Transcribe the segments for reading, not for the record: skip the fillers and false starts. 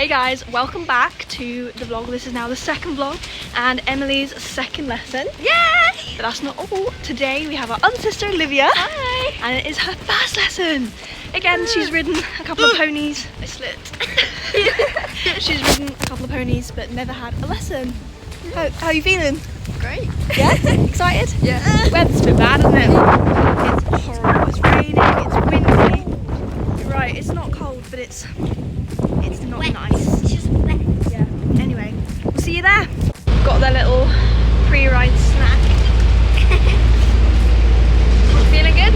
Hey guys, welcome back to the vlog. This is now the second vlog and Emily's second lesson. Yay! But that's not all. Today we have our other sister Olivia. Hi! And it is her first lesson. Again, she's ridden a couple of ponies. I slipped. She's ridden a couple of ponies but never had a lesson. How are you feeling? Great. Yeah? Excited? Yeah. Weather's a bit bad, isn't it? It's horrible. It's raining, it's windy. You're right, it's not cold, but it's not Wet. nice. It's just wet. Yeah. Anyway, we'll see you there. Got their little pre-ride snack. Feeling good?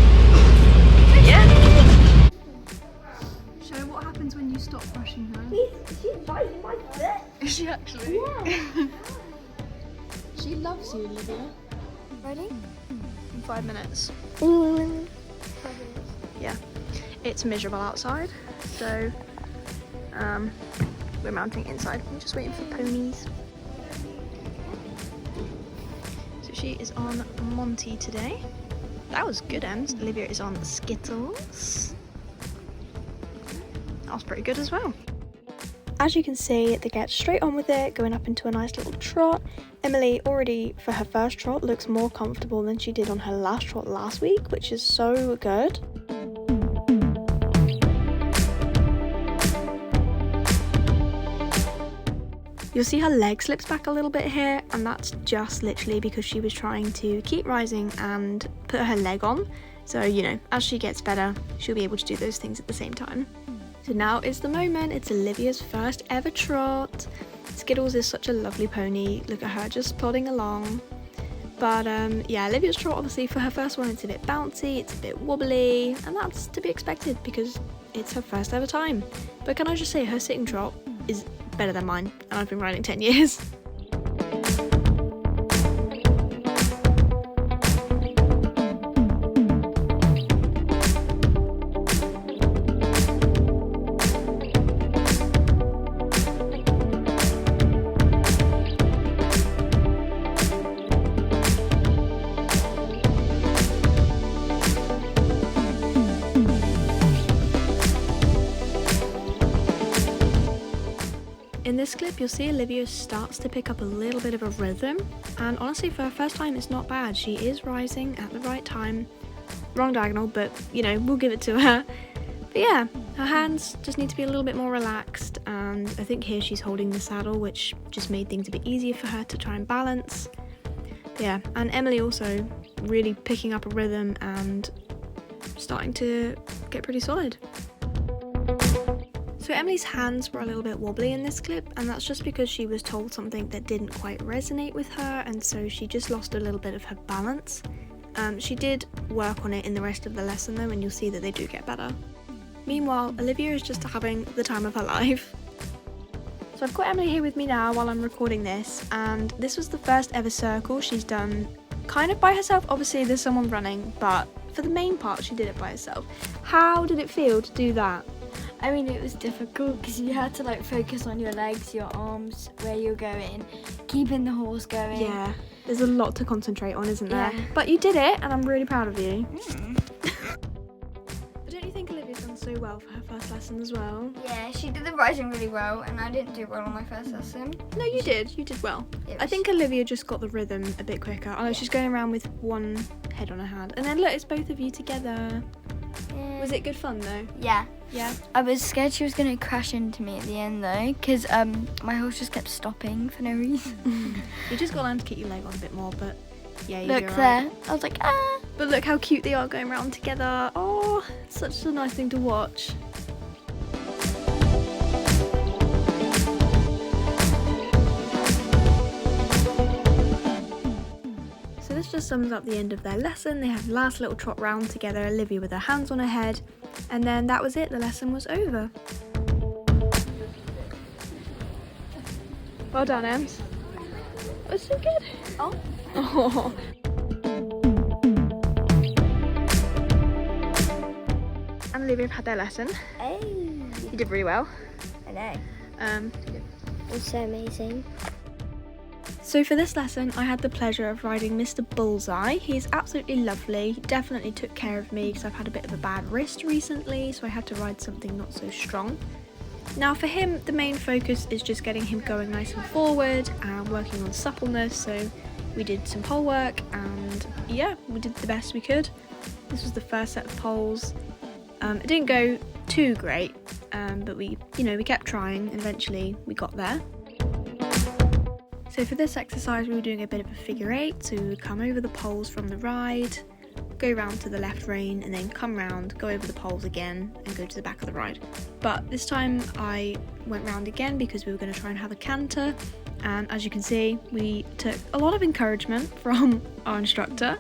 Yeah. Show what happens when you stop brushing her. She's biting my foot. Is she actually? Yeah. She loves you, Olivia. Ready? In 5 minutes. Yeah. It's miserable outside, so we're mounting inside. I'm just waiting for ponies. So she is on Monty today. That was good, Ems. Olivia is on Skittles. That was pretty good as well. As you can see, they get straight on with it, going up into a nice little trot. Emily already, for her first trot, looks more comfortable than she did on her last trot last week, which is so good. You'll see her leg slips back a little bit here, and that's just literally because she was trying to keep rising and put her leg on. So, you know, as she gets better, she'll be able to do those things at the same time. So now is the moment. It's Olivia's first ever trot. Skittles is such a lovely pony. Look at her just plodding along. But yeah, Olivia's trot, obviously for her first one, it's a bit bouncy, it's a bit wobbly, and that's to be expected because it's her first ever time. But can I just say, her sitting trot is better than mine, and I've been riding 10 years. In this clip, you'll see Olivia starts to pick up a little bit of a rhythm, and honestly, for her first time, it's not bad. She is rising at the right time. Wrong diagonal, but you know, we'll give it to her. But yeah, her hands just need to be a little bit more relaxed, and I think here she's holding the saddle, which just made things a bit easier for her to try and balance. But yeah, and Emily also really picking up a rhythm and starting to get pretty solid. So Emily's hands were a little bit wobbly in this clip, and that's just because she was told something that didn't quite resonate with her, and so she just lost a little bit of her balance. She did work on it in the rest of the lesson though, and you'll see that they do get better. Meanwhile, Olivia is just having the time of her life. So I've got Emily here with me now while I'm recording this, and this was the first ever circle she's done kind of by herself. Obviously there's someone running, but for the main part she did it by herself. How did it feel to do that? I mean, it was difficult because you had to like focus on your legs, your arms, where you're going, keeping the horse going. Yeah, there's a lot to concentrate on, isn't there? Yeah. But you did it, and I'm really proud of you. But don't you think Olivia's done so well for her first lesson as well? Yeah, she did the rising really well, and I didn't do well on my first lesson. No, you did. You did well. I think Olivia just got the rhythm a bit quicker. I know she's going around with one head on her hand. And then look, it's both of you together. Yeah. Was it good fun though? Yeah. Yeah. I was scared she was going to crash into me at the end though, because my horse just kept stopping for no reason. You just got to learn to keep your leg on a bit more, but yeah, you'll Look be there. alright. I was like, ah. But look how cute they are going around together. Oh, such a nice thing to watch. So this just sums up the end of their lesson. They had the last little trot round together, Olivia with her hands on her head, and then that was it, the lesson was over. Well done, Ems. That was so good. Oh. Oh. And Olivia have had their lesson. Hey. You did really well. I know. It's so amazing. So for this lesson, I had the pleasure of riding Mr. Bullseye. He's absolutely lovely. He definitely took care of me because I've had a bit of a bad wrist recently, so I had to ride something not so strong. Now for him, the main focus is just getting him going nice and forward and working on suppleness. So we did some pole work and yeah, we did the best we could. This was the first set of poles. It didn't go too great, but we kept trying and eventually we got there. So for this exercise, we were doing a bit of a figure 8. So we would come over the poles from the ride, go round to the left rein, and then come round, go over the poles again, and go to the back of the ride. But this time I went round again because we were going to try and have a canter. And as you can see, we took a lot of encouragement from our instructor.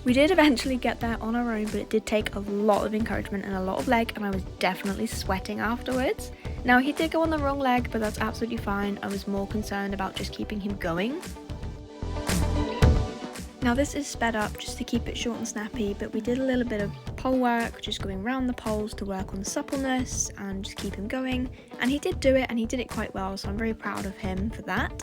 We did eventually get there on our own, but it did take a lot of encouragement and a lot of leg, and I was definitely sweating afterwards. Now he did go on the wrong leg, but that's absolutely fine. I was more concerned about just keeping him going. Now this is sped up just to keep it short and snappy, but we did a little bit of pole work, just going around the poles to work on suppleness and just keep him going. And he did do it, and he did it quite well, so I'm very proud of him for that.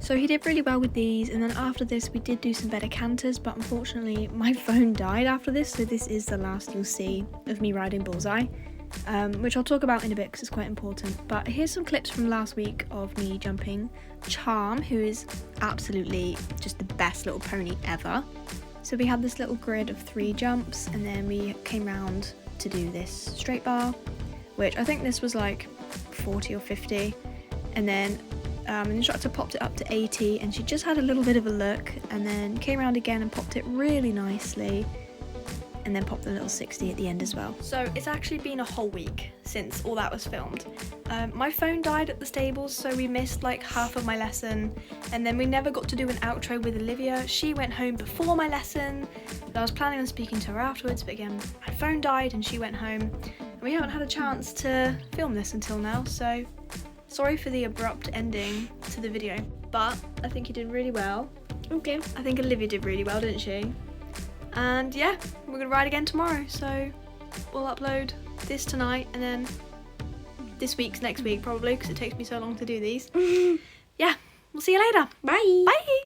So he did really well with these, and then after this we did do some better canters, but unfortunately my phone died after this, so this is the last you'll see of me riding Bullseye, which I'll talk about in a bit because it's quite important. But here's some clips from last week of me jumping Charm, who is absolutely just the best little pony ever. So we had this little grid of 3 jumps, and then we came round to do this straight bar, which I think this was like 40 or 50, and then the instructor popped it up to 80, and she just had a little bit of a look and then came around again and popped it really nicely, and then popped the little 60 at the end as well. So it's actually been a whole week since all that was filmed. My phone died at the stables, so we missed like half of my lesson, and then we never got to do an outro with Olivia. She went home before my lesson, and I was planning on speaking to her afterwards, but again, my phone died and she went home, and we haven't had a chance to film this until now, so sorry for the abrupt ending to the video, but I think you did really well. Okay. I think Olivia did really well, didn't she? And yeah, we're gonna ride again tomorrow, so we'll upload this tonight and then this week's next week probably, because it takes me so long to do these. Yeah, we'll see you later. Bye. Bye.